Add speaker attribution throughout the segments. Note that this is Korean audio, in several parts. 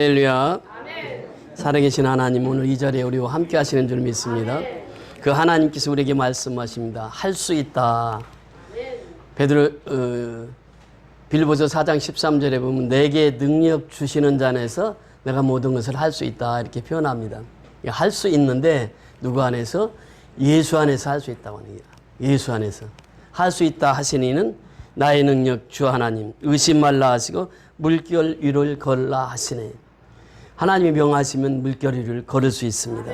Speaker 1: 할렐루야. 살아계신 하나님, 오늘 이 자리에 우리와 함께 하시는 줄 믿습니다. 그 하나님께서 우리에게 말씀하십니다. 할 수 있다. 빌보서 4장 13절에 보면 내게 능력 주시는 자 안에서 내가 모든 것을 할 수 있다, 이렇게 표현합니다. 할 수 있는데 누구 안에서? 예수 안에서 할 수 있다고 하는 거예요. 예수 안에서 할 수 있다 하시니는 나의 능력 주 하나님, 의심 말라 하시고 물결 위를 걸라 하시네. 하나님이 명하시면 물결 위를 걸을 수 있습니다.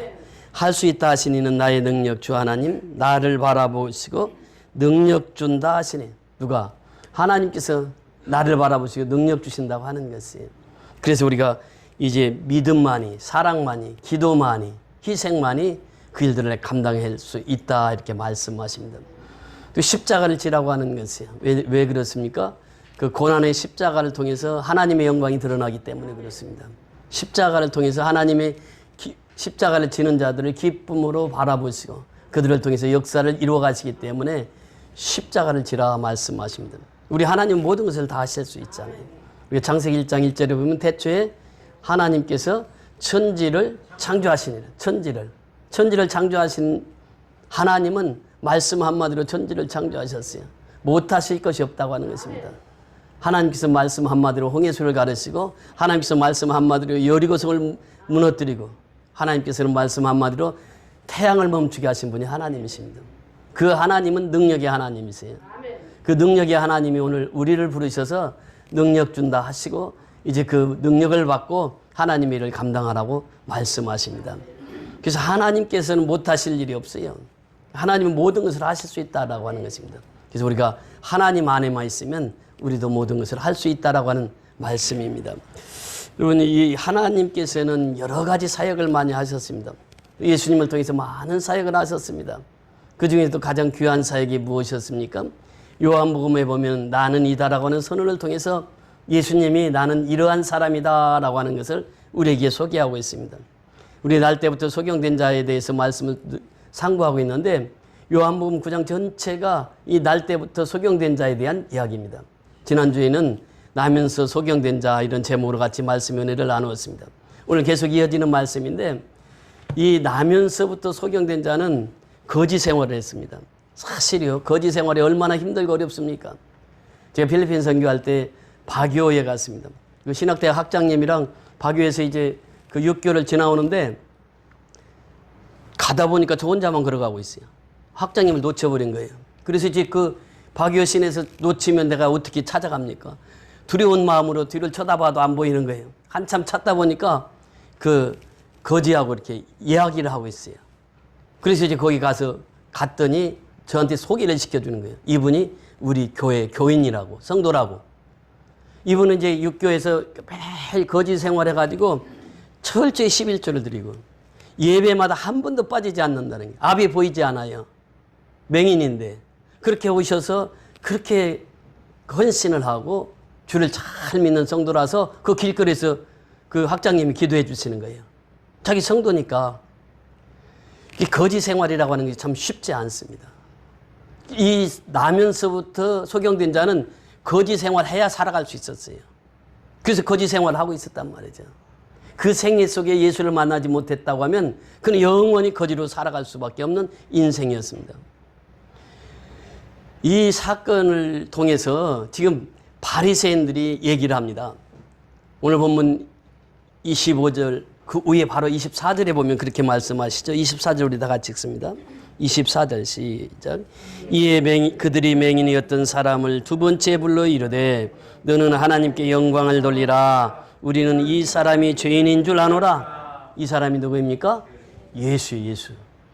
Speaker 1: 할 수 있다 하시니는 나의 능력 주 하나님, 나를 바라보시고 능력 준다 하시네. 누가? 하나님께서 나를 바라보시고 능력 주신다고 하는 것이에요. 그래서 우리가 이제 믿음만이, 사랑만이, 기도만이, 희생만이 그 일들을 감당할 수 있다, 이렇게 말씀하십니다. 또 십자가를 지라고 하는 것이에요. 왜 그렇습니까? 그 고난의 십자가를 통해서 하나님의 영광이 드러나기 때문에 그렇습니다. 십자가를 통해서 하나님의 십자가를 지는 자들을 기쁨으로 바라보시고 그들을 통해서 역사를 이루어 가시기 때문에 십자가를 지라 말씀하십니다. 우리 하나님 모든 것을 다 하실 수 있잖아요. 우리 창세기 1장 1절에 보면 태초에 하나님께서 천지를 창조하시니라. 천지를 창조하신 하나님은 말씀 한마디로 천지를 창조하셨어요. 못하실 것이 없다고 하는 것입니다. 하나님께서 말씀 한마디로 홍해수를 가르시고, 하나님께서 말씀 한마디로 여리고성을 무너뜨리고, 하나님께서는 말씀 한마디로 태양을 멈추게 하신 분이 하나님이십니다. 그 하나님은 능력의 하나님이세요. 그 능력의 하나님이 오늘 우리를 부르셔서 능력 준다 하시고, 이제 그 능력을 받고 하나님의 일을 감당하라고 말씀하십니다. 그래서 하나님께서는 못하실 일이 없어요. 하나님은 모든 것을 하실 수 있다라고 하는 것입니다. 그래서 우리가 하나님 안에만 있으면 우리도 모든 것을 할 수 있다라고 하는 말씀입니다. 여러분, 이 하나님께서는 여러 가지 사역을 많이 하셨습니다. 예수님을 통해서 많은 사역을 하셨습니다. 그 중에서도 가장 귀한 사역이 무엇이었습니까? 요한복음에 보면 나는 이다라고 하는 선언을 통해서 예수님이 나는 이러한 사람이다라고 하는 것을 우리에게 소개하고 있습니다. 우리 날 때부터 소경된 자에 대해서 말씀을 상고하고 있는데 요한복음 9장 전체가 이 날 때부터 소경된 자에 대한 이야기입니다. 지난주에는 나면서 소경된 자, 이런 제목으로 같이 말씀 은혜를 나누었습니다. 오늘 계속 이어지는 말씀인데 이 나면서부터 소경된 자는 거지 생활을 했습니다. 사실이요, 거지 생활이 얼마나 힘들고 어렵습니까? 제가 필리핀 선교할 때 바교에 갔습니다. 그 신학대학 학장님이랑 바교에서 이제 그 6개월을 지나오는데 가다 보니까 저 혼자만 걸어가고 있어요. 학장님을 놓쳐버린 거예요. 그래서 이제 그 바교 시내에서 놓치면 내가 어떻게 찾아갑니까? 두려운 마음으로 뒤를 쳐다봐도 안 보이는 거예요. 한참 찾다 보니까 그 거지하고 이렇게 이야기를 하고 있어요. 그래서 이제 거기 가서 갔더니 저한테 소개를 시켜주는 거예요. 이분이 우리 교회 교인이라고, 성도라고. 이분은 이제 육교에서 매일 거지 생활해가지고 철저히 11조를 드리고 예배마다 한 번도 빠지지 않는다는 게, 앞이 보이지 않아요. 맹인인데 그렇게 오셔서 그렇게 헌신을 하고 주를 잘 믿는 성도라서 그 길거리에서 그 학장님이 기도해 주시는 거예요. 자기 성도니까. 이 거지 생활이라고 하는 게 참 쉽지 않습니다. 이 나면서부터 소경된 자는 거지 생활해야 살아갈 수 있었어요. 그래서 거지 생활을 하고 있었단 말이죠. 그 생애 속에 예수를 만나지 못했다고 하면 그는 영원히 거지로 살아갈 수밖에 없는 인생이었습니다. 이 사건을 통해서 지금 바리새인들이 얘기를 합니다. 오늘 본문 25절 그 위에 바로 24절에 보면 그렇게 말씀하시죠. 24절 우리 다 같이 읽습니다. 24절 시작. 이에 그들이 맹인이었던 사람을 두 번째 불러 이르되 너는 하나님께 영광을 돌리라. 우리는 이 사람이 죄인인 줄 아노라. 이 사람이 누구입니까? 예수.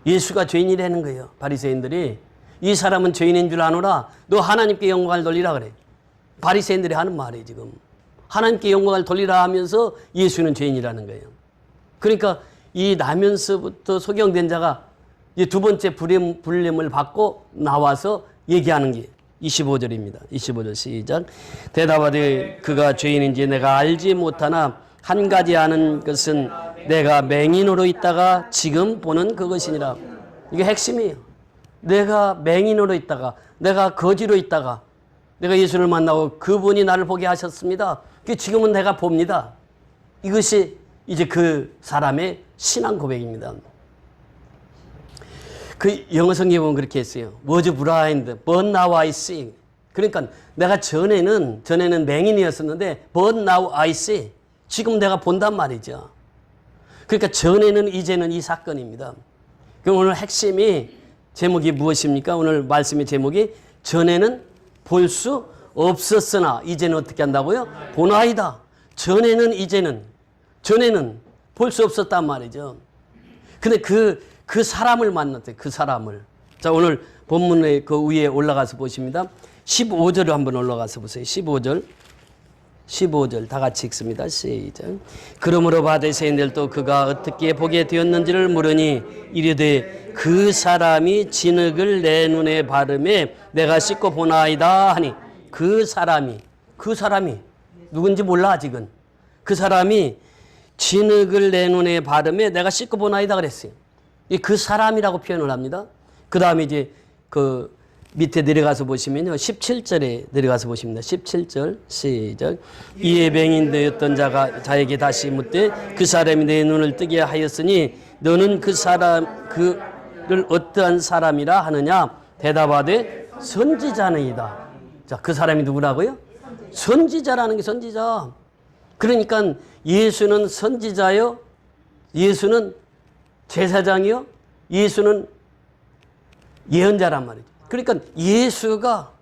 Speaker 1: 예수가 죄인이라는 거예요. 바리새인들이 이 사람은 죄인인 줄 아노라. 너 하나님께 영광을 돌리라 그래. 바리새인들이 하는 말이에요. 지금 하나님께 영광을 돌리라 하면서 예수는 죄인이라는 거예요. 그러니까 이 나면서부터 소경된 자가 이제 두 번째 불림을 받고 나와서 얘기하는 게 25절입니다. 25절 시작. 대답하되 그가 죄인인지 내가 알지 못하나 한 가지 아는 것은 내가 맹인으로 있다가 지금 보는 그것이니라. 이게 핵심이에요. 내가 맹인으로 있다가, 내가 거지로 있다가 내가 예수를 만나고 그분이 나를 보게 하셨습니다. 지금은 내가 봅니다. 이것이 이제 그 사람의 신앙 고백입니다. 그 영어 성경에 보면 그렇게 했어요. Was blind, but now I see. 그러니까 내가 전에는 맹인이었었는데 but now I see. 지금 내가 본단 말이죠. 그러니까 전에는 이제는 이 사건입니다. 그럼 오늘 핵심이 제목이 무엇입니까? 오늘 말씀의 제목이 전에는 볼 수 없었으나 이제는 어떻게 한다고요? 보나이다. 전에는 볼 수 없었단 말이죠. 근데 그 사람을 만났어요. 그 사람을. 자, 오늘 본문의 그 위에 올라가서 보십니다. 15절을 한번 올라가서 보세요. 15절 다 같이 읽습니다. 시작. 그러므로 바리새인들도 그가 어떻게 보게 되었는지를 물으니 이르되 그 사람이 진흙을 내 눈에 바르매 내가 씻고 보나이다 하니 그 사람이 누군지 몰라 아직은. 그 사람이 진흙을 내 눈에 바르매 내가 씻고 보나이다 그랬어요. 그 사람이라고 표현을 합니다. 그 다음에 이제 그 밑에 내려가서 보시면요. 17절에 내려가서 보십니다. 17절 시작. 이에 맹인 되었던 자가 자에게 다시 묻되 그 사람이 내 눈을 뜨게 하였으니 너는 그를 어떠한 사람이라 하느냐 대답하되 선지자니이다. 자, 그 사람이 누구라고요? 선지자라는 게 선지자. 그러니까 예수는 선지자요. 예수는 제사장이요. 예수는 예언자란 말이죠. 그러니까 예수가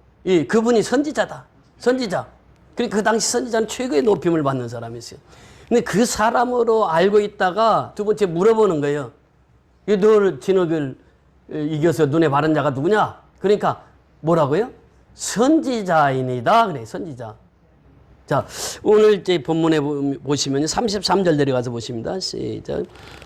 Speaker 1: 그분이 선지자다. 선지자. 그러니까 그 당시 선지자는 최고의 높임을 받는 사람이었어요. 근데 그 사람으로 알고 있다가 두 번째 물어보는 거예요. 너 진흙을 이겨서 눈에 바른 자가 누구냐? 그러니까 뭐라고요? 선지자이니다. 그래, 선지자. 자, 오늘 이제 본문에 보시면 33절 내려가서 보십니다. 시작.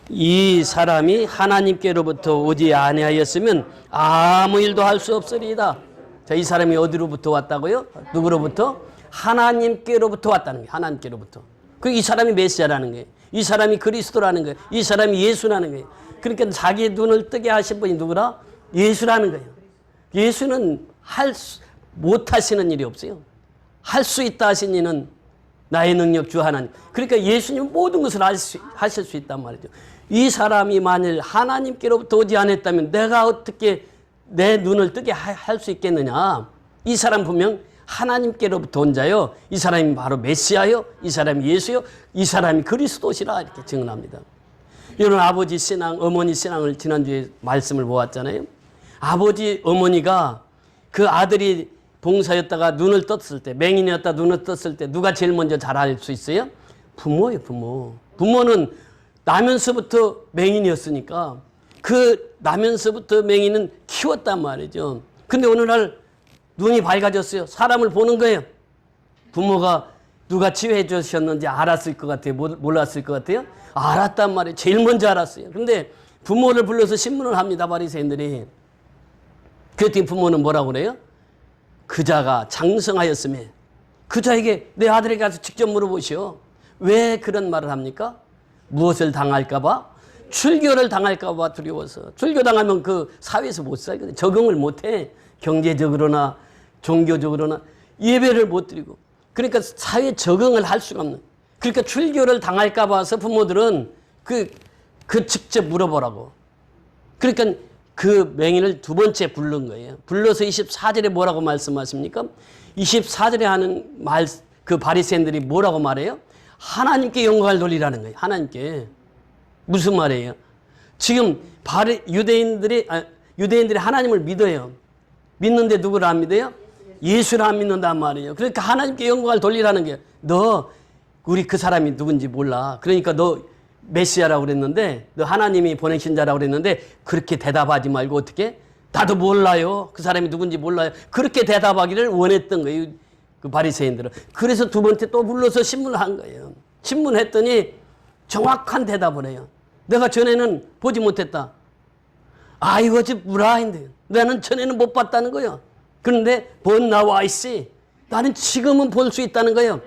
Speaker 1: 이 사람이 하나님께로부터 오지 아니하였으면 아무 일도 할 수 없으리이다. 자, 이 사람이 어디로부터 왔다고요? 누구로부터? 하나님께로부터 왔다는 거예요. 하나님께로부터. 이 사람이 메시아라는 거예요. 이 사람이 그리스도라는 거예요. 이 사람이 예수라는 거예요. 그러니까 자기의 눈을 뜨게 하신 분이 누구라? 예수라는 거예요. 예수는 못하시는 일이 없어요. 할 수 있다 하신 이는 나의 능력 주 하나님. 그러니까 예수님은 모든 것을 하실 수 있단 말이죠. 이 사람이 만일 하나님께로부터 오지 않았다면 내가 어떻게 내 눈을 뜨게 할 수 있겠느냐. 이 사람 분명 하나님께로부터 온 자요. 이 사람이 바로 메시아요. 이 사람이 예수요. 이 사람이 그리스도시라 이렇게 증언합니다. 이런 아버지 신앙, 어머니 신앙을 지난주에 말씀을 보았잖아요. 아버지, 어머니가 그 아들이 봉사였다가 눈을 떴을 때, 맹인이었다 눈을 떴을 때 누가 제일 먼저 잘 알 수 있어요? 부모예요, 부모. 부모는 나면서부터 맹인이었으니까 그 나면서부터 맹인은 키웠단 말이죠. 근데 어느 날 눈이 밝아졌어요. 사람을 보는 거예요. 부모가 누가 치유해 주셨는지 알았을 것 같아요? 몰랐을 것 같아요? 알았단 말이에요. 제일 먼저 알았어요. 근데 부모를 불러서 신문을 합니다, 바리새인들이. 그랬더니 부모는 뭐라고 그래요? 그자가 장성하였음에 그 자에게 내 아들에게 가서 직접 물어보시오. 왜 그런 말을 합니까? 무엇을 당할까 봐? 출교를 당할까 봐 두려워서. 출교당하면 그 사회에서 못 살거든요. 적응을 못해. 경제적으로나 종교적으로나 예배를 못 드리고. 그러니까 사회에 적응을 할 수가 없는. 그러니까 출교를 당할까 봐서 부모들은 그 직접 물어보라고. 그러니까 그 맹인을 두 번째 부른 거예요. 불러서 24절에 뭐라고 말씀하십니까? 24절에 하는 말, 그 바리새인들이 뭐라고 말해요? 하나님께 영광을 돌리라는 거예요. 하나님께. 무슨 말이에요? 지금 유대인들이 하나님을 믿어요. 믿는데 누구를 안 믿어요? 예수를 안 믿는단 말이에요. 그러니까 하나님께 영광을 돌리라는 게, 우리 그 사람이 누군지 몰라. 그러니까 너 메시아라고 그랬는데, 너 하나님이 보내신 자라고 그랬는데, 그렇게 대답하지 말고 어떻게? 나도 몰라요. 그 사람이 누군지 몰라요. 그렇게 대답하기를 원했던 거예요. 그 바리새인들은. 그래서 두 번째 또 불러서 신문을 한 거예요. 신문했더니 정확한 대답을 해요. 내가 전에는 보지 못했다. 이거 지 브라인드. 나는 전에는 못 봤다는 거예요. 그런데 but now I see. 나는 지금은 볼 수 있다는 거예요.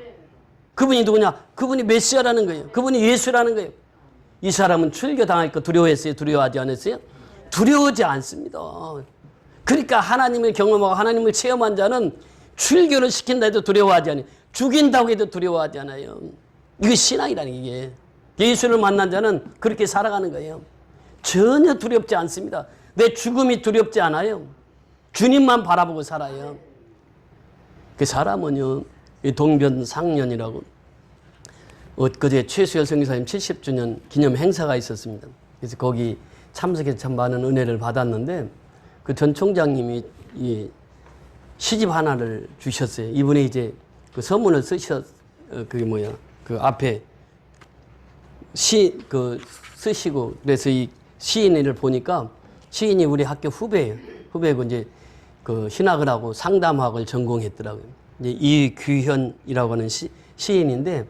Speaker 1: 그분이 누구냐? 그분이 메시아라는 거예요. 그분이 예수라는 거예요. 이 사람은 출교당할 거 두려워했어요? 두려워하지 않았어요? 두려워하지 않습니다. 그러니까 하나님을 경험하고 하나님을 체험한 자는 출교를 시킨다 해도 두려워하지 않아요. 죽인다고 해도 두려워하지 않아요. 이거 신앙이라는 게. 예수를 만난 자는 그렇게 살아가는 거예요. 전혀 두렵지 않습니다. 내 죽음이 두렵지 않아요. 주님만 바라보고 살아요. 그 사람은요, 동변상련이라고 엊그제 최수열 선교사님 70주년 기념 행사가 있었습니다. 그래서 거기 참석해서 참 많은 은혜를 받았는데 그 전 총장님이 이 시집 하나를 주셨어요. 이분이 이제 그 서문을 그 앞에 쓰시고 그래서 이 시인을 보니까 시인이 우리 학교 후배예요. 후배고 이제 그 신학을 하고 상담학을 전공했더라고요. 이제 이규현이라고 하는 시인인데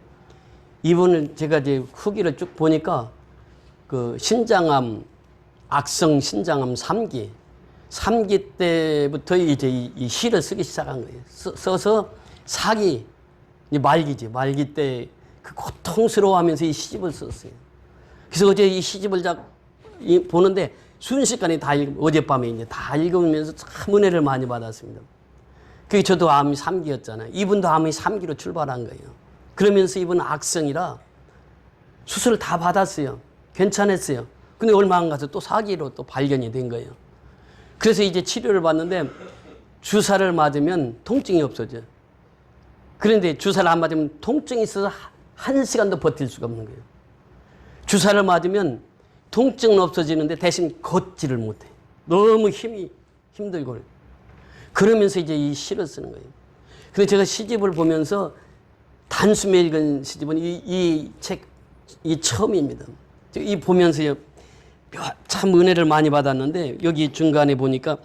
Speaker 1: 이분을 제가 이제 후기를 쭉 보니까 그 신장암, 악성 신장암 3기 때부터 이제 이 시를 쓰기 시작한 거예요. 써서 이제 말기 때 그 고통스러워하면서 이 시집을 썼어요. 그래서 어제 이 시집을 보는데 순식간에 어젯밤에 이제 다 읽으면서 참 은혜를 많이 받았습니다. 그게 저도 암이 3기였잖아요. 이분도 암이 3기로 출발한 거예요. 그러면서 이분은 악성이라 수술을 다 받았어요. 괜찮았어요. 근데 얼마 안 가서 또 4기로 또 발견이 된 거예요. 그래서 이제 치료를 받는데 주사를 맞으면 통증이 없어져요. 그런데 주사를 안 맞으면 통증이 있어서 1시간도 버틸 수가 없는 거예요. 주사를 맞으면 통증은 없어지는데 대신 걷지를 못해. 너무 힘들고. 그러면서 이제 이 시를 쓰는 거예요. 근데 제가 시집을 보면서 단숨에 읽은 시집은 이 처음입니다. 이 보면서요, 참 은혜를 많이 받았는데 여기 중간에 보니까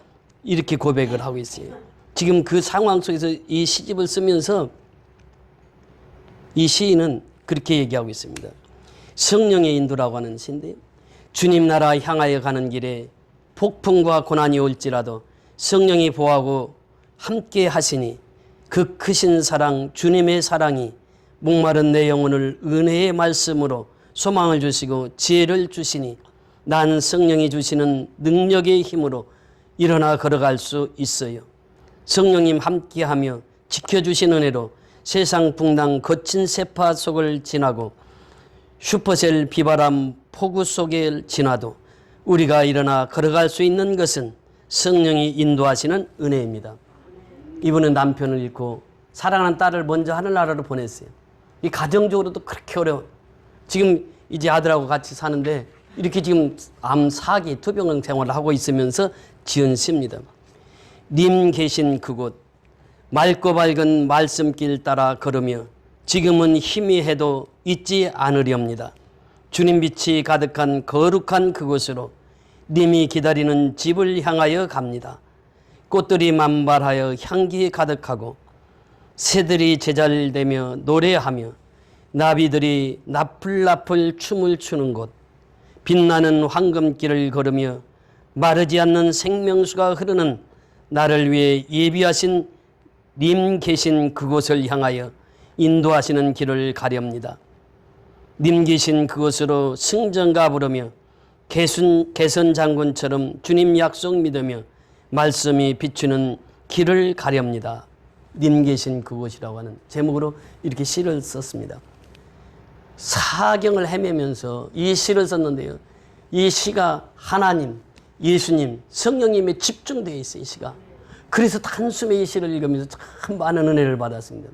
Speaker 1: 이렇게 고백을 하고 있어요. 지금 그 상황 속에서 이 시집을 쓰면서 이 시인은 그렇게 얘기하고 있습니다. 성령의 인도라고 하는 시인데 주님 나라 향하여 가는 길에 폭풍과 고난이 올지라도 성령이 보호하고 함께 하시니 그 크신 사랑 주님의 사랑이 목마른 내 영혼을 은혜의 말씀으로 소망을 주시고 지혜를 주시니 난 성령이 주시는 능력의 힘으로 일어나 걸어갈 수 있어요. 성령님 함께하며 지켜주신 은혜로 세상 풍랑 거친 세파 속을 지나고 슈퍼셀 비바람 폭우 속에 지나도 우리가 일어나 걸어갈 수 있는 것은 성령이 인도하시는 은혜입니다. 이분은 남편을 잃고 사랑하는 딸을 먼저 하늘나라로 보냈어요. 이 가정적으로도 그렇게 어려워. 지금 이제 아들하고 같이 사는데 이렇게 지금 암 4기 투병 생활을 하고 있으면서 지은 시입니다. 님 계신 그곳 맑고 밝은 말씀길 따라 걸으며 지금은 희미해도 잊지 않으렵니다. 주님 빛이 가득한 거룩한 그곳으로 님이 기다리는 집을 향하여 갑니다. 꽃들이 만발하여 향기 가득하고 새들이 제잘되며 노래하며 나비들이 나풀나풀 춤을 추는 곳 빛나는 황금길을 걸으며 마르지 않는 생명수가 흐르는 나를 위해 예비하신 님 계신 그곳을 향하여 인도하시는 길을 가렵니다. 님 계신 그곳으로 승전가 부르며 개선 장군처럼 주님 약속 믿으며 말씀이 비추는 길을 가렵니다. 님 계신 그곳이라고 하는 제목으로 이렇게 시를 썼습니다. 사경을 헤매면서 이 시를 썼는데요. 이 시가 하나님, 예수님, 성령님에 집중되어 있어요. 이 시가. 그래서 단숨에 이 시를 읽으면서 참 많은 은혜를 받았습니다.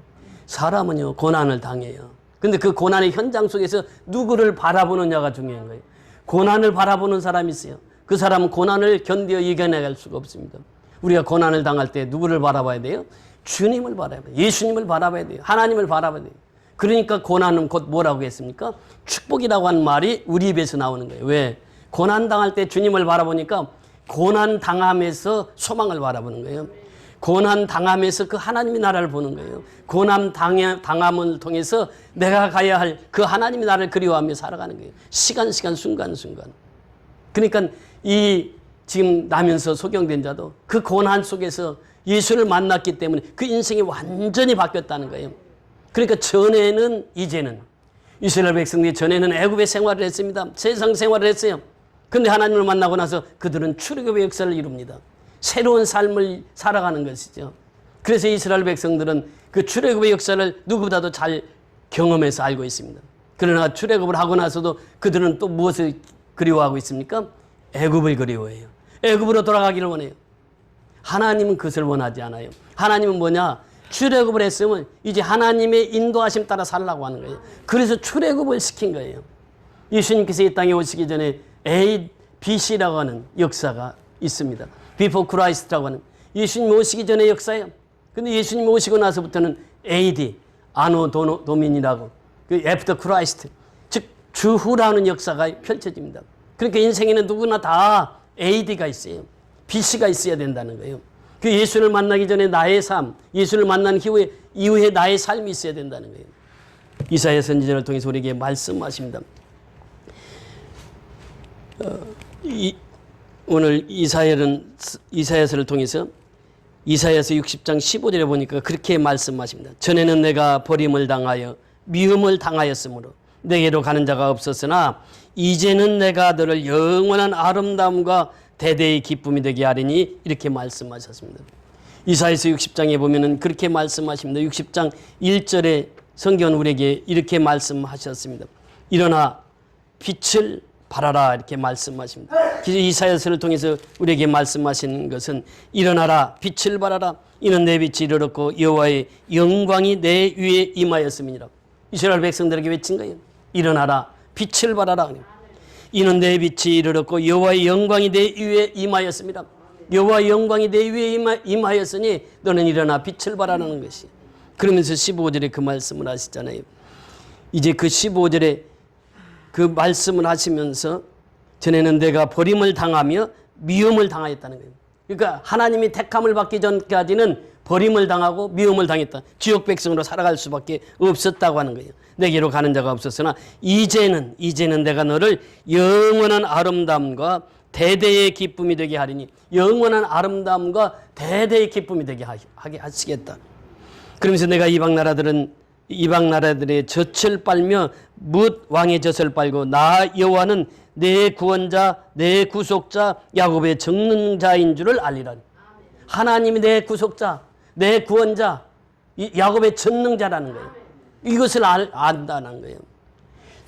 Speaker 1: 사람은요 고난을 당해요. 근데 그 고난의 현장 속에서 누구를 바라보느냐가 중요한 거예요. 고난을 바라보는 사람이 있어요. 그 사람은 고난을 견디어 이겨내갈 수가 없습니다. 우리가 고난을 당할 때 누구를 바라봐야 돼요? 주님을 바라봐야 돼요. 예수님을 바라봐야 돼요. 하나님을 바라봐야 돼요. 그러니까 고난은 곧 뭐라고 했습니까? 축복이라고 하는 말이 우리 입에서 나오는 거예요. 왜? 고난 당할 때 주님을 바라보니까 고난 당함에서 소망을 바라보는 거예요. 고난 당함에서 그 하나님의 나라를 보는 거예요. 고난 당함을 통해서 내가 가야 할 그 하나님의 나라를 그리워하며 살아가는 거예요. 시간 순간. 그러니까 이 지금 나면서 소경된 자도 그 고난 속에서 예수를 만났기 때문에 그 인생이 완전히 바뀌었다는 거예요. 그러니까 전에는 이제는 이스라엘 백성들이 전에는 애굽의 생활을 했습니다. 세상 생활을 했어요. 그런데 하나님을 만나고 나서 그들은 출애굽의 역사를 이룹니다. 새로운 삶을 살아가는 것이죠. 그래서 이스라엘 백성들은 그 출애굽의 역사를 누구보다도 잘 경험해서 알고 있습니다. 그러나 출애굽을 하고 나서도 그들은 또 무엇을 그리워하고 있습니까? 애굽을 그리워해요. 애굽으로 돌아가기를 원해요. 하나님은 그것을 원하지 않아요. 하나님은 뭐냐? 출애굽을 했으면 이제 하나님의 인도하심 따라 살라고 하는 거예요. 그래서 출애굽을 시킨 거예요. 예수님께서 이 땅에 오시기 전에 BC라고 하는 역사가 있습니다. Before Christ라고 하는 예수님 오시기 전에 역사예요. 근데 예수님 오시고 나서부터는 AD, 아노 도민이라고 그 After Christ, 즉 주후라는 역사가 펼쳐집니다. 그러니까 인생에는 누구나 다 AD가 있어요. BC가 있어야 된다는 거예요. 그 예수를 만나기 전에 나의 삶, 예수를 만난 이후에 나의 삶이 있어야 된다는 거예요. 이사야 선지자를 통해서 우리에게 말씀하십니다. 오늘 이사야서를 통해서 이사야서 60장 15절에 보니까 그렇게 말씀하십니다. 전에는 내가 버림을 당하여 미움을 당하였으므로 내게로 가는 자가 없었으나 이제는 내가 너를 영원한 아름다움과 대대의 기쁨이 되게 하리니 이렇게 말씀하셨습니다. 이사야서 60장에 보면은 그렇게 말씀하십니다. 60장 1절에 성경은 우리에게 이렇게 말씀하셨습니다. 일어나 빛을 발하라 이렇게 말씀하십니다. 이사야서를 통해서 우리에게 말씀하시는 것은 일어나라 빛을 발하라 이는 내 빛이 이르렀고 여호와의 영광이 내 위에 임하였음이니라. 이스라엘 백성들에게 외친 거예요. 일어나라 빛을 발하라. 이는 내 빛이 이르렀고 여호와의 영광이 내 위에 임하였습니다. 여호와의 영광이 내 위에 임하였으니 너는 일어나 빛을 발하라는 것이. 그러면서 15절에 그 말씀을 하시잖아요. 이제 그 15절에 그 말씀을 하시면서 전에는 내가 버림을 당하며 미움을 당하였다는 거예요. 그러니까 하나님이 택함을 받기 전까지는 버림을 당하고 미움을 당했다. 지옥 백성으로 살아갈 수밖에 없었다고 하는 거예요. 내게로 가는 자가 없었으나 이제는 내가 너를 영원한 아름다움과 대대의 기쁨이 되게 하리니 영원한 아름다움과 대대의 기쁨이 되게 하게 하시겠다. 그러면서 내가 이방 나라들의 젖을 빨며 뭇 왕의 젖을 빨고 나 여호와는 내 구원자 내 구속자 야곱의 정능자인 줄을 알리라. 하나님이 내 구속자 내 구원자 야곱의 전능자라는 거예요. 이것을 안다는 거예요.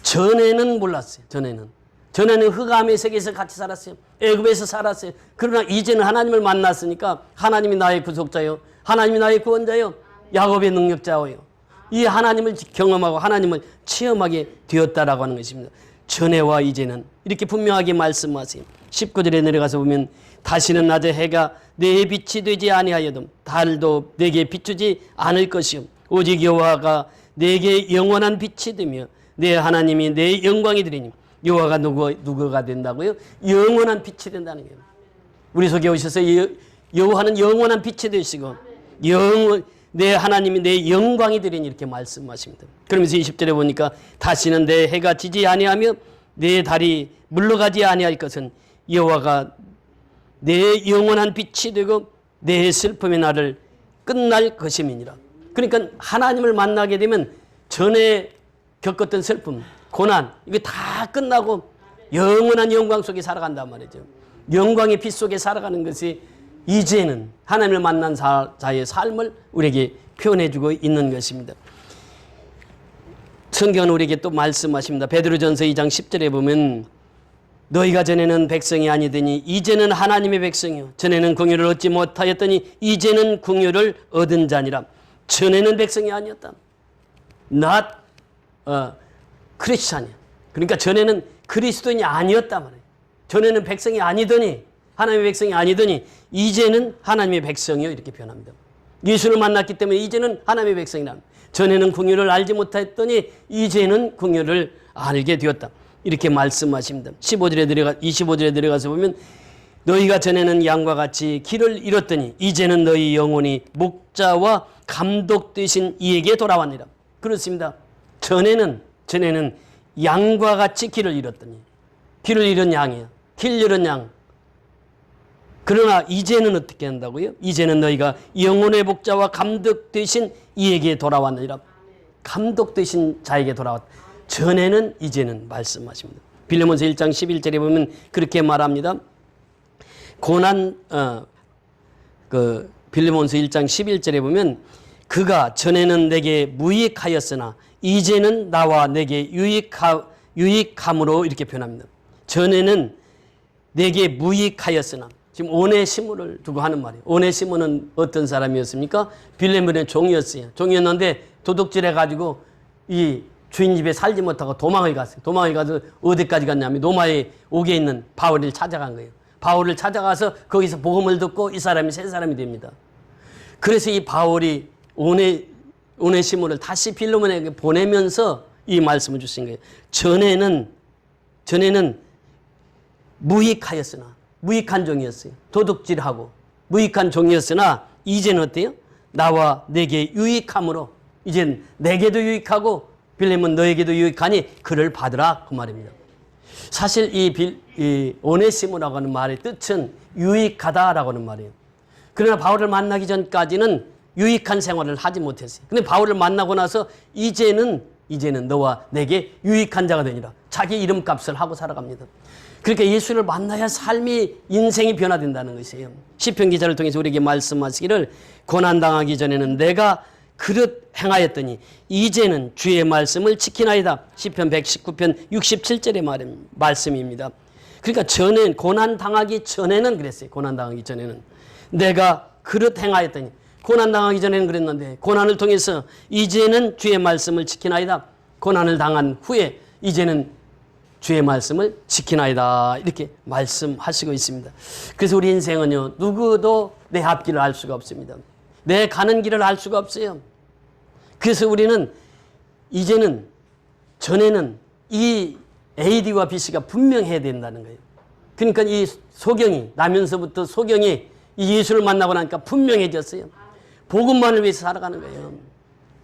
Speaker 1: 전에는 몰랐어요. 전에는 흑암의 세계에서 같이 살았어요. 애굽에서 살았어요. 그러나 이제는 하나님을 만났으니까 하나님이 나의 구속자요 하나님이 나의 구원자요 야곱의 능력자요 이 하나님을 경험하고 하나님을 체험하게 되었다라고 하는 것입니다. 전에와 이제는 이렇게 분명하게 말씀하세요. 19절에 내려가서 보면 다시는 낮에 해가 내 빛이 되지 아니하여도 달도 내게 비추지 않을 것이요 오직 여호와가 내게 영원한 빛이 되며 내 하나님이 내 영광이 되리니. 여호와가 누구가 된다고요? 영원한 빛이 된다는 거예요. 우리 속에 오셔서 여호와는 영원한 빛이 되시고 내 하나님이 내 영광이 되리니 이렇게 말씀하십니다. 그러면서 20절에 보니까 다시는 내 해가 지지 아니하며 내 달이 물러가지 아니할 것은 여호와가 내 영원한 빛이 되고 내 슬픔의 날을 끝날 것임이니라. 그러니까 하나님을 만나게 되면 전에 겪었던 슬픔, 고난 이거 다 끝나고 영원한 영광 속에 살아간단 말이죠. 영광의 빛 속에 살아가는 것이 이제는 하나님을 만난 자의 삶을 우리에게 표현해주고 있는 것입니다. 성경은 우리에게 또 말씀하십니다. 베드로전서 2장 10절에 보면 너희가 전에는 백성이 아니더니 이제는 하나님의 백성이요 전에는 긍휼을 얻지 못하였더니 이제는 긍휼을 얻은 자니라. 전에는 백성이 아니었다. not 크리스찬이야. 그러니까 전에는 그리스도인이 아니었단 말이에요. 전에는 백성이 아니더니 하나님의 백성이 아니더니 이제는 하나님의 백성이요 이렇게 표현합니다. 예수를 만났기 때문에 이제는 하나님의 백성이라. 전에는 긍휼을 알지 못했더니 이제는 긍휼을 알게 되었다. 이렇게 말씀하십니다. 25절에 들어가서 보면 너희가 전에는 양과 같이 길을 잃었더니 이제는 너희 영혼이 목자와 감독 되신 이에게 돌아왔니라. 그렇습니다. 전에는 양과 같이 길을 잃었더니 길을 잃은 양이야. 길 잃은 양. 그러나 이제는 어떻게 한다고요? 이제는 너희가 영혼의 목자와 감독 되신 이에게 돌아왔느니라. 감독 되신 자에게 돌아왔다. 전에는 이제는 말씀하십니다. 빌레몬서 1장 11절에 보면 그렇게 말합니다. 빌레몬서 1장 11절에 보면 그가 전에는 내게 무익하였으나 이제는 나와 내게 유익함으로 이렇게 표현합니다. 전에는 내게 무익하였으나, 지금 오네시모를 두고 하는 말이에요. 오네시모는 어떤 사람이었습니까? 빌레몬의 종이었어요. 종이었는데 도둑질해가지고 이 주인 집에 살지 못하고 도망을 갔어요. 도망을 가서 어디까지 갔냐면 로마의 옥에 있는 바울을 찾아간 거예요. 바울을 찾아가서 거기서 복음을 듣고 이 사람이 새 사람이 됩니다. 그래서 이 바울이 오네시모를 다시 빌레몬에게 보내면서 이 말씀을 주신 거예요. 전에는 무익하였으나, 무익한 종이었어요. 도둑질하고 무익한 종이었으나 이제는 어때요? 나와 내게 유익함으로, 이젠 내게도 유익하고 빌레몬 너에게도 유익하니 그를 받으라, 그 말입니다. 사실 이 오네시모라고 하는 말의 뜻은 유익하다라고 하는 말이에요. 그러나 바울을 만나기 전까지는 유익한 생활을 하지 못했어요. 근데 바울을 만나고 나서 이제는 너와 내게 유익한 자가 되니라. 자기 이름값을 하고 살아갑니다. 그러니까 예수를 만나야 삶이, 인생이 변화된다는 것이에요. 시편 기자를 통해서 우리에게 말씀하시기를 고난당하기 전에는 내가 그릇 행하였더니 이제는 주의 말씀을 지키나이다. 시편 119편 67절의 말씀입니다. 그러니까 전엔, 고난당하기 전에는 그랬어요. 고난당하기 전에는 내가 그릇 행하였더니, 고난당하기 전에는 그랬는데 고난을 통해서 이제는 주의 말씀을 지키나이다. 고난을 당한 후에 이제는 주의 말씀을 지키나이다. 이렇게 말씀하시고 있습니다. 그래서 우리 인생은요, 누구도 내 앞길을 알 수가 없습니다. 내 가는 길을 알 수가 없어요. 그래서 우리는 이제는, 전에는 이 AD와 BC가 분명해야 된다는 거예요. 그러니까 이 소경이, 나면서부터 소경이 이 예수를 만나고 나니까 분명해졌어요. 복음만을 위해서 살아가는 거예요.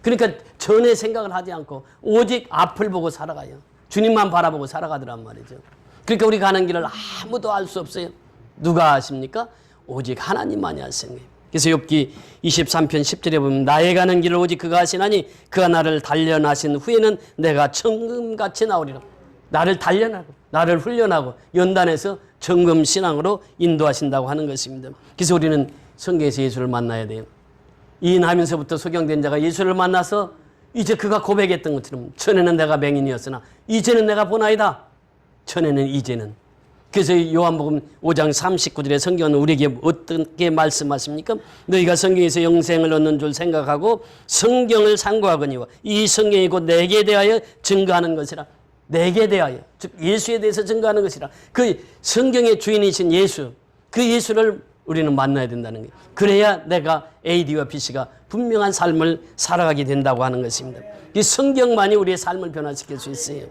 Speaker 1: 그러니까 전에 생각을 하지 않고 오직 앞을 보고 살아가요. 주님만 바라보고 살아가더란 말이죠. 그러니까 우리 가는 길을 아무도 알 수 없어요. 누가 아십니까? 오직 하나님만이 아시는 거예요. 그래서 욥기 23편 10절에 보면 나의 가는 길을 오직 그가 아시나니 그가 나를 단련하신 후에는 내가 정금같이 나오리라. 나를 단련하고 나를 훈련하고 연단해서 정금신앙으로 인도하신다고 하는 것입니다. 그래서 우리는 성경에서 예수를 만나야 돼요. 이 나면서부터 소경된 자가 예수를 만나서 이제 그가 고백했던 것처럼 전에는 내가 맹인이었으나 이제는 내가 보나이다. 전에는, 이제는. 그래서 요한복음 5장 39절의 성경은 우리에게 어떻게 말씀하십니까? 너희가 성경에서 영생을 얻는 줄 생각하고 성경을 상고하거니와 이 성경이 곧 내게 대하여 증거하는 것이라. 내게 대하여, 즉 예수에 대해서 증거하는 것이라. 그 성경의 주인이신 예수, 그 예수를 우리는 만나야 된다는 거예요. 그래야 내가 AD와 BC가 분명한 삶을 살아가게 된다고 하는 것입니다. 이 성경만이 우리의 삶을 변화시킬 수 있어요.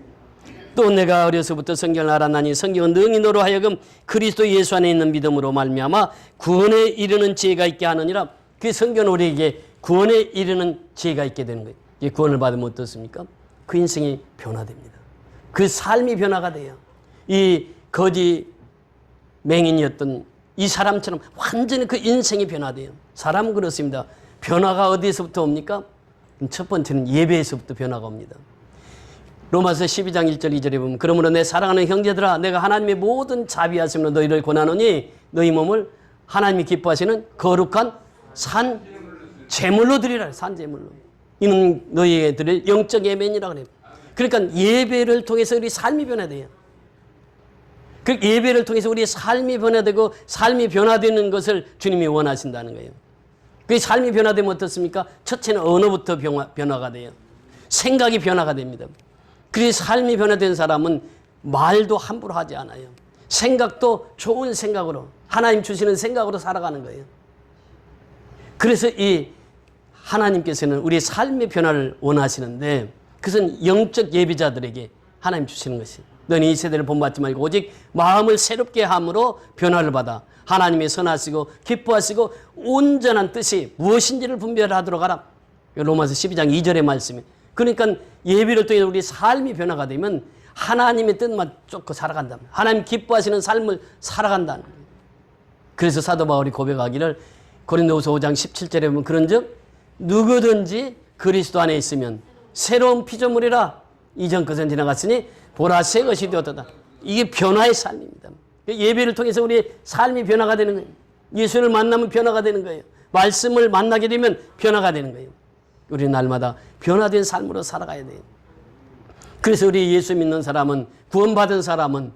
Speaker 1: 또 내가 어려서부터 성경을 알았나니 성경은 능히 너로 하여금 그리스도 예수 안에 있는 믿음으로 말미암아 구원에 이르는 지혜가 있게 하느니라. 그 성경은 우리에게 구원에 이르는 지혜가 있게 되는 거예요. 이 구원을 받으면 어떻습니까? 그 인생이 변화됩니다. 그 삶이 변화가 돼요. 이 거지 맹인이었던 이 사람처럼 완전히 그 인생이 변화돼요. 사람은 그렇습니다. 변화가 어디에서부터 옵니까? 첫 번째는 예배에서부터 변화가 옵니다. 로마서 12장 1절 2절에 보면 그러므로 내 사랑하는 형제들아 내가 하나님의 모든 자비하심으로 너희를 권하노니 너희 몸을 하나님이 기뻐하시는 거룩한 산 제물로 드리라. 산 제물로. 이는 너희에게 드릴 영적 예배니라 그래요. 그러니까 예배를 통해서 우리 삶이 변화돼요. 그 예배를 통해서 우리의 삶이 변화되고 삶이 변화되는 것을 주님이 원하신다는 거예요. 그 삶이 변화되면 어떻습니까? 첫째는 언어부터 변화가 돼요. 생각이 변화가 됩니다. 그래서 삶이 변화된 사람은 말도 함부로 하지 않아요. 생각도 좋은 생각으로, 하나님 주시는 생각으로 살아가는 거예요. 그래서 이 하나님께서는 우리의 삶의 변화를 원하시는데 그것은 영적 예비자들에게 하나님 주시는 것이에요. 너는 이 세대를 본받지 말고 오직 마음을 새롭게 함으로 변화를 받아 하나님의 선하시고 기뻐하시고 온전한 뜻이 무엇인지를 분별하도록 하라. 로마서 12장 2절의 말씀이에요. 그러니까 예비를 통해 우리 삶이 변화가 되면 하나님의 뜻만 쫓고 살아간다. 하나님 기뻐하시는 삶을 살아간다는 거예요. 그래서 사도 바울이 고백하기를 고린도후서 5장 17절에 보면 그런즉 누구든지 그리스도 안에 있으면 새로운 피조물이라 이전 것은 지나갔으니 보라 새 것이 되었다. 이게 변화의 삶입니다. 예배를 통해서 우리의 삶이 변화가 되는 거예요. 예수를 만나면 변화가 되는 거예요. 말씀을 만나게 되면 변화가 되는 거예요. 우리 날마다 변화된 삶으로 살아가야 돼요. 그래서 우리 예수 믿는 사람은, 구원받은 사람은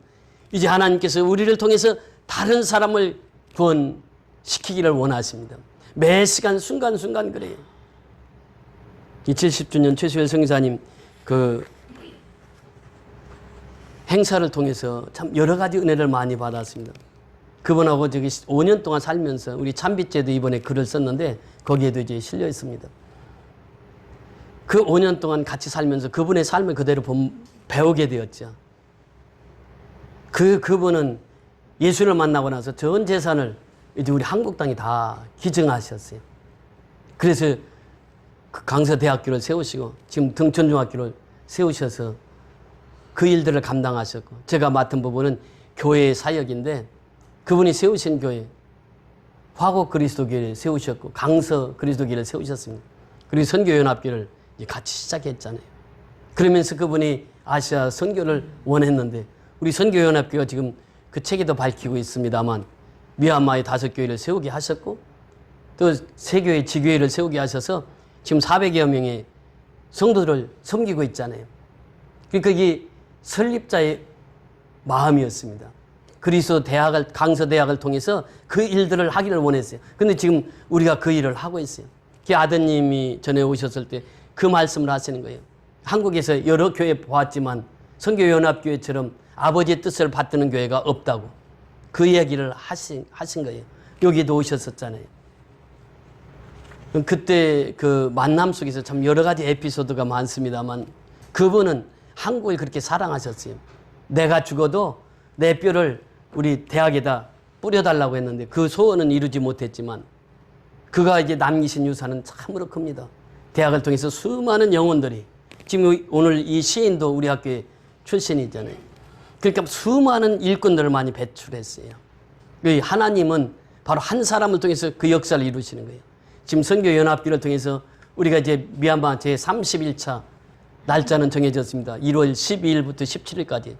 Speaker 1: 이제 하나님께서 우리를 통해서 다른 사람을 구원시키기를 원하십니다. 매 시간 순간순간 그래요. 이 70주년 최수열 성사님 그 행사를 통해서 참 여러 가지 은혜를 많이 받았습니다. 그분하고 저기 5년 동안 살면서 우리 참빛제도 이번에 글을 썼는데 거기에도 이제 실려 있습니다. 그 5년 동안 같이 살면서 그분의 삶을 그대로 배우게 되었죠. 그분은 예수를 만나고 나서 전 재산을 이제 우리 한국 땅에 다 기증하셨어요. 그래서 그 강서대학교를 세우시고 지금 등촌중학교를 세우셔서 그 일들을 감당하셨고, 제가 맡은 부분은 교회의 사역인데 그분이 세우신 교회 화곡 그리스도교회를 세우셨고 강서 그리스도교회를 세우셨습니다. 그리고 선교연합교를 같이 시작했잖아요. 그러면서 그분이 아시아 선교를 원했는데 우리 선교연합교가 지금 그 책에도 밝히고 있습니다만 미얀마에 5교회를 세우게 하셨고 또 3교회 지교회를 세우게 하셔서 지금 400여 명의 성도들을 섬기고 있잖아요. 그러니까 이게 설립자의 마음이었습니다. 그리스도 대학을, 강서대학을 통해서 그 일들을 하기를 원했어요. 근데 지금 우리가 그 일을 하고 있어요. 그 아드님이 전에 오셨을 때 그 말씀을 하시는 거예요. 한국에서 여러 교회 보았지만 선교연합교회처럼 아버지의 뜻을 받드는 교회가 없다고 그 이야기를 하신 거예요. 여기도 오셨었잖아요. 그때 그 만남 속에서 참 여러 가지 에피소드가 많습니다만 그분은 한국을 그렇게 사랑하셨어요. 내가 죽어도 내 뼈를 우리 대학에다 뿌려달라고 했는데 그 소원은 이루지 못했지만 그가 이제 남기신 유산은 참으로 큽니다. 대학을 통해서 수많은 영혼들이, 지금 오늘 이 시인도 우리 학교의 출신이잖아요. 그러니까 수많은 일꾼들을 많이 배출했어요. 하나님은 바로 한 사람을 통해서 그 역사를 이루시는 거예요. 지금 선교연합교를 통해서 우리가 이제 미얀마 제31차 날짜는 정해졌습니다. 1월 12일부터 17일까지.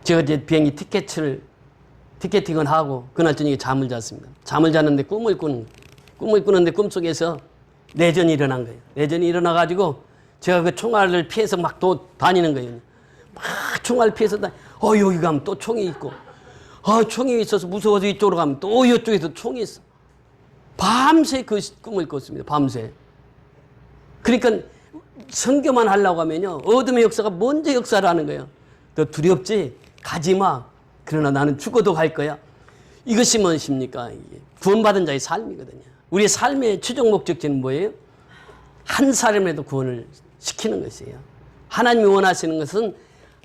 Speaker 1: 제가 이제 비행기 티켓팅을 하고 그날 저녁에 잠을 잤습니다. 잠을 잤는데 꿈을 꾸는데 꿈속에서 내전이 일어난 거예요. 내전이 일어나가지고 제가 그 총알을 피해서 막 또 다니는 거예요. 막 총알을 피해서 여기 가면 또 총이 있고, 총이 있어서 무서워서 이쪽으로 가면 또 이쪽에서 총이 있어. 밤새 그 꿈을 꿨습니다. 밤새. 그러니까 선교만 하려고 하면요, 어둠의 역사가 먼저 역사를 하는 거예요. 너 두렵지? 가지마. 그러나 나는 죽어도 갈 거야. 이것이 무엇입니까? 구원받은 자의 삶이거든요. 우리의 삶의 최종 목적지는 뭐예요? 한 사람이라도 구원을 시키는 것이에요. 하나님이 원하시는 것은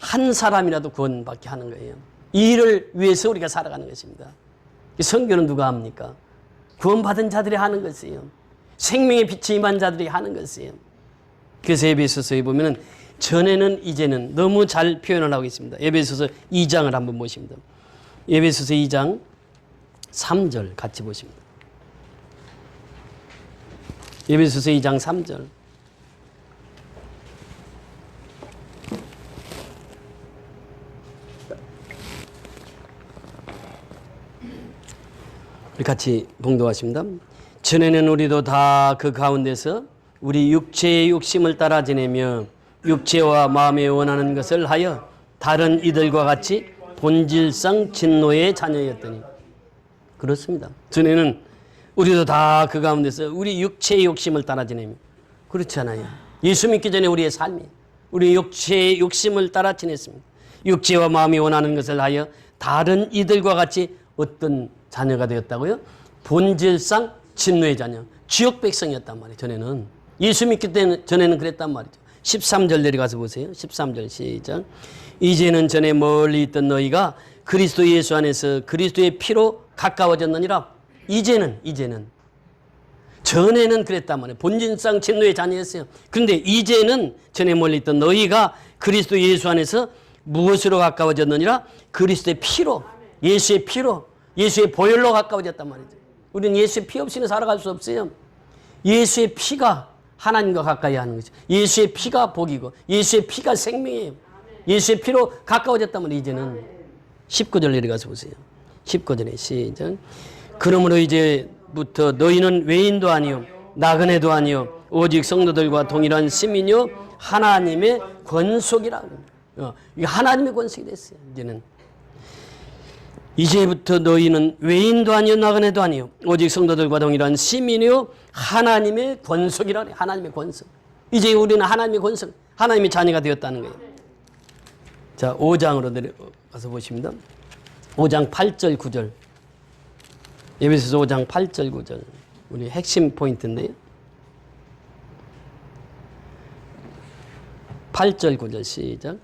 Speaker 1: 한 사람이라도 구원받게 하는 거예요. 이 일을 위해서 우리가 살아가는 것입니다. 선교는 누가 합니까? 구원받은 자들이 하는 것이에요. 생명의 빛이 임한 자들이 하는 것이에요. 그래서 에베소서에 보면은 전에는 이제는 너무 잘 표현을 하고 있습니다. 에베소서 2장을 한번 보십니다. 에베소서 2장 3절 같이 보십니다. 에베소서 2장 3절. 같이 봉독하십니다. 전에는 우리도 다 그 가운데서 우리 육체의 욕심을 따라 지내며 육체와 마음에 원하는 것을 하여 다른 이들과 같이 본질상 진노의 자녀였더니. 그렇습니다. 전에는 우리도 다 그 가운데서 우리 육체의 욕심을 따라 지내며, 그렇지 않아요? 예수 믿기 전에 우리의 삶이 우리 육체의 욕심을 따라 지냈습니다. 육체와 마음이 원하는 것을 하여 다른 이들과 같이 어떤 자녀가 되었다고요? 본질상 진노의 자녀, 지옥 백성이었단 말이에요. 전에는 예수 믿기 전에는 그랬단 말이죠. 13절 내려가서 보세요. 13절 시작. 이제는 전에 멀리 있던 너희가 그리스도 예수 안에서 그리스도의 피로 가까워졌느니라. 이제는 전에는 그랬단 말이에요. 본질상 진노의 자녀였어요. 그런데 이제는 전에 멀리 있던 너희가 그리스도 예수 안에서 무엇으로 가까워졌느니라? 그리스도의 피로, 예수의 피로, 예수의 보혈로 가까워졌단 말이죠. 우리는 예수의 피 없이는 살아갈 수 없어요. 예수의 피가 하나님과 가까이 하는 거죠. 예수의 피가 복이고 예수의 피가 생명이에요. 예수의 피로 가까워졌단 말이에요. 이제는 19절 내려가서 보세요. 19절에 시작. 그러므로 이제부터 너희는 외인도 아니요 나그네도 아니요 오직 성도들과 동일한 시민이요 하나님의 권속이라. 이게 하나님의 권속이 됐어요. 이제부터 너희는 외인도 아니요 나그네도 아니요 오직 성도들과 동일한 시민이요 하나님의 권속이라. 하나님의 권속. 이제 우리는 하나님의 권속, 하나님의 자녀가 되었다는 거예요. 자, 5장으로 내려가서 보십니다. 5장 8절 9절. 에베소서 5장 8절 9절. 우리 핵심 포인트인데요. 8절 9절 시작.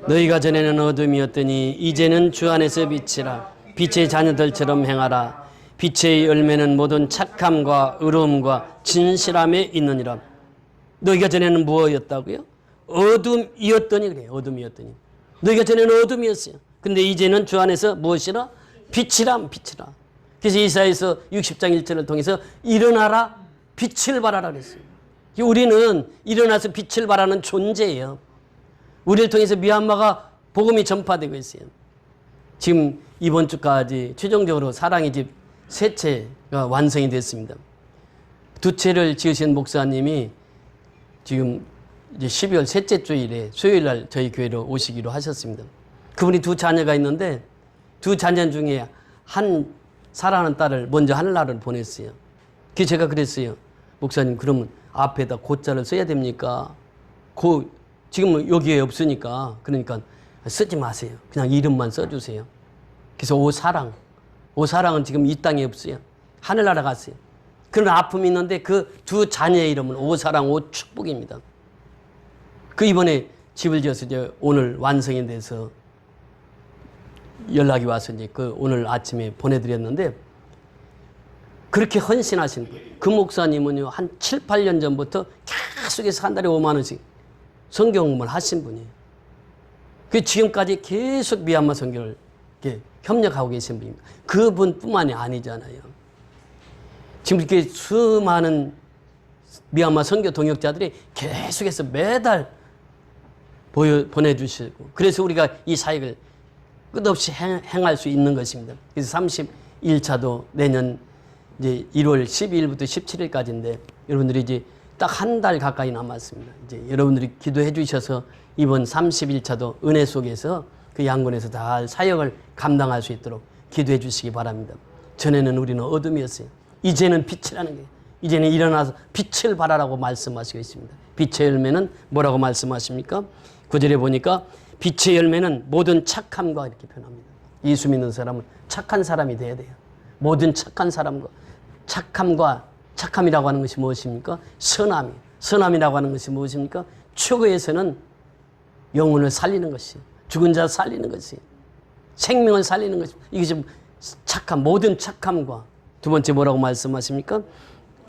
Speaker 1: 너희가 전에는 어둠이었더니 이제는 주 안에서 빛이라. 빛의 자녀들처럼 행하라. 빛의 열매는 모든 착함과 의로움과 진실함에 있느니라. 너희가 전에는 무엇이었다고요? 어둠이었더니 그래요. 어둠이었더니. 너희가 전에는 어둠이었어요. 근데 이제는 주 안에서 무엇이라? 빛이라. 그래서 이사야서 60장 1절을 통해서 일어나라 빛을 발하라 그랬어요. 우리는 일어나서 빛을 발하는 존재예요. 우리를 통해서 미얀마가 복음이 전파되고 있어요. 지금 이번 주까지 최종적으로 사랑의 집 세 채가 완성이 됐습니다. 두 채를 지으신 목사님이 지금 이제 12월 셋째 주일에 수요일 날 저희 교회로 오시기로 하셨습니다. 그분이 두 자녀가 있는데 두 자녀 중에 한 사랑하는 딸을 먼저 하늘나라를 보냈어요. 그래서 제가 그랬어요. 목사님 그러면 앞에다 고자를 써야 됩니까? 지금은 여기에 없으니까 그러니까 쓰지 마세요. 그냥 이름만 써주세요. 그래서 오사랑은 지금 이 땅에 없어요. 하늘나라 갔어요. 그런 아픔이 있는데 그 두 자녀의 이름은 오사랑 오축복입니다. 그 이번에 집을 지어서 이제 오늘 완성이 돼서 연락이 와서 이제 그 오늘 아침에 보내드렸는데 그렇게 헌신하신 분. 그 목사님은요 한 7, 8년 전부터 계속해서 한 달에 5만 원씩 선교 공부를 하신 분이에요. 그 지금까지 계속 미얀마 선교를 이렇게 협력하고 계신 분입니다. 그분뿐만이 아니잖아요. 지금 이렇게 수많은 미얀마 선교 동역자들이 계속해서 매달 보내주시고 그래서 우리가 이 사역을 끝없이 행할 수 있는 것입니다. 그래서 31차도 내년 이제 1월 12일부터 17일까지인데 여러분들이 이제 딱 한 달 가까이 남았습니다. 이제 여러분들이 기도해 주셔서 이번 31차도 은혜 속에서 그 양곤에서 다 사역을 감당할 수 있도록 기도해 주시기 바랍니다. 전에는 우리는 어둠이었어요. 이제는 빛이라는 거예요. 이제는 일어나서 빛을 발하라고 말씀하시고 있습니다. 빛의 열매는 뭐라고 말씀하십니까? 9절에 보니까 빛의 열매는 모든 착함과 이렇게 표현합니다. 예수 믿는 사람은 착한 사람이 돼야 돼요. 모든 착한 사람과 착함이라고 하는 것이 무엇입니까? 선함이라고 하는 것이 무엇입니까? 최고에서는 영혼을 살리는 것이, 죽은 자 살리는 것이, 생명을 살리는 것이, 이것이 모든 착함과 두 번째 뭐라고 말씀하십니까?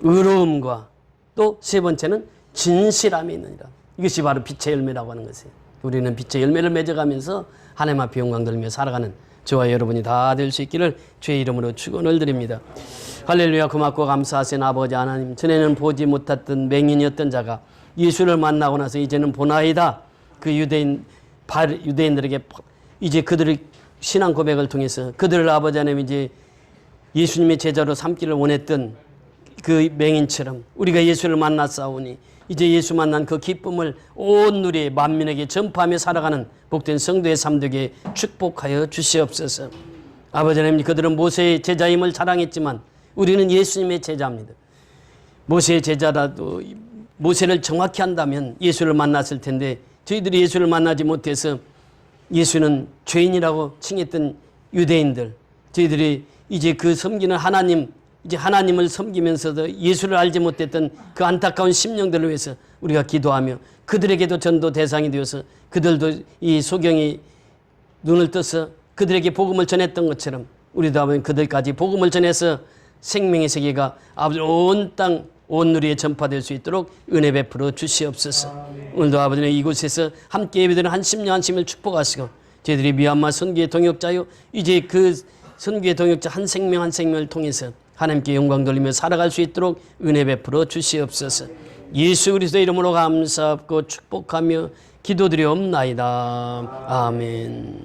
Speaker 1: 의로움과 또 세 번째는 진실함이 있느니라. 이것이 바로 빛의 열매라고 하는 것이에요. 우리는 빛의 열매를 맺어가면서 하나님 앞에 영광 돌리며 살아가는 저와 여러분이 다 될 수 있기를 주의 이름으로 축원을 드립니다. 할렐루야. 고맙고 감사하신 아버지 하나님, 전에는 보지 못했던 맹인이었던 자가 예수를 만나고 나서 이제는 보나이다. 그 유대인들에게 이제 그들의 신앙 고백을 통해서 그들을 아버지 하나님 이제 예수님의 제자로 삼기를 원했던 그 맹인처럼 우리가 예수를 만났사오니 이제 예수 만난 그 기쁨을 온 누리에 만민에게 전파하며 살아가는 복된 성도의 삶 되게 축복하여 주시옵소서. 아버지 하나님, 그들은 모세의 제자임을 자랑했지만 우리는 예수님의 제자입니다. 모세의 제자라도 모세를 정확히 한다면 예수를 만났을 텐데 저희들이 예수를 만나지 못해서 예수는 죄인이라고 칭했던 유대인들, 저희들이 이제 그 섬기는 하나님, 이제 하나님을 섬기면서도 예수를 알지 못했던 그 안타까운 심령들을 위해서 우리가 기도하며 그들에게도 전도 대상이 되어서 그들도 이 소경이 눈을 떠서 그들에게 복음을 전했던 것처럼 우리도 하면 그들까지 복음을 전해서 생명의 세계가 아버지 온 땅, 온 누리에 전파될 수 있도록 은혜 베풀어 주시옵소서. 오늘도 아버지는 이곳에서 함께 예배드리는 한 심령 한 심을 축복하시고 저희들이 미얀마 선교의 동역자요, 이제 그 선교의 동역자 한 생명 한 생명을 통해서 하나님께 영광 돌리며 살아갈 수 있도록 은혜 베풀어 주시옵소서. 예수 그리스도의 이름으로 감사하고 축복하며 기도드리옵나이다. 아멘.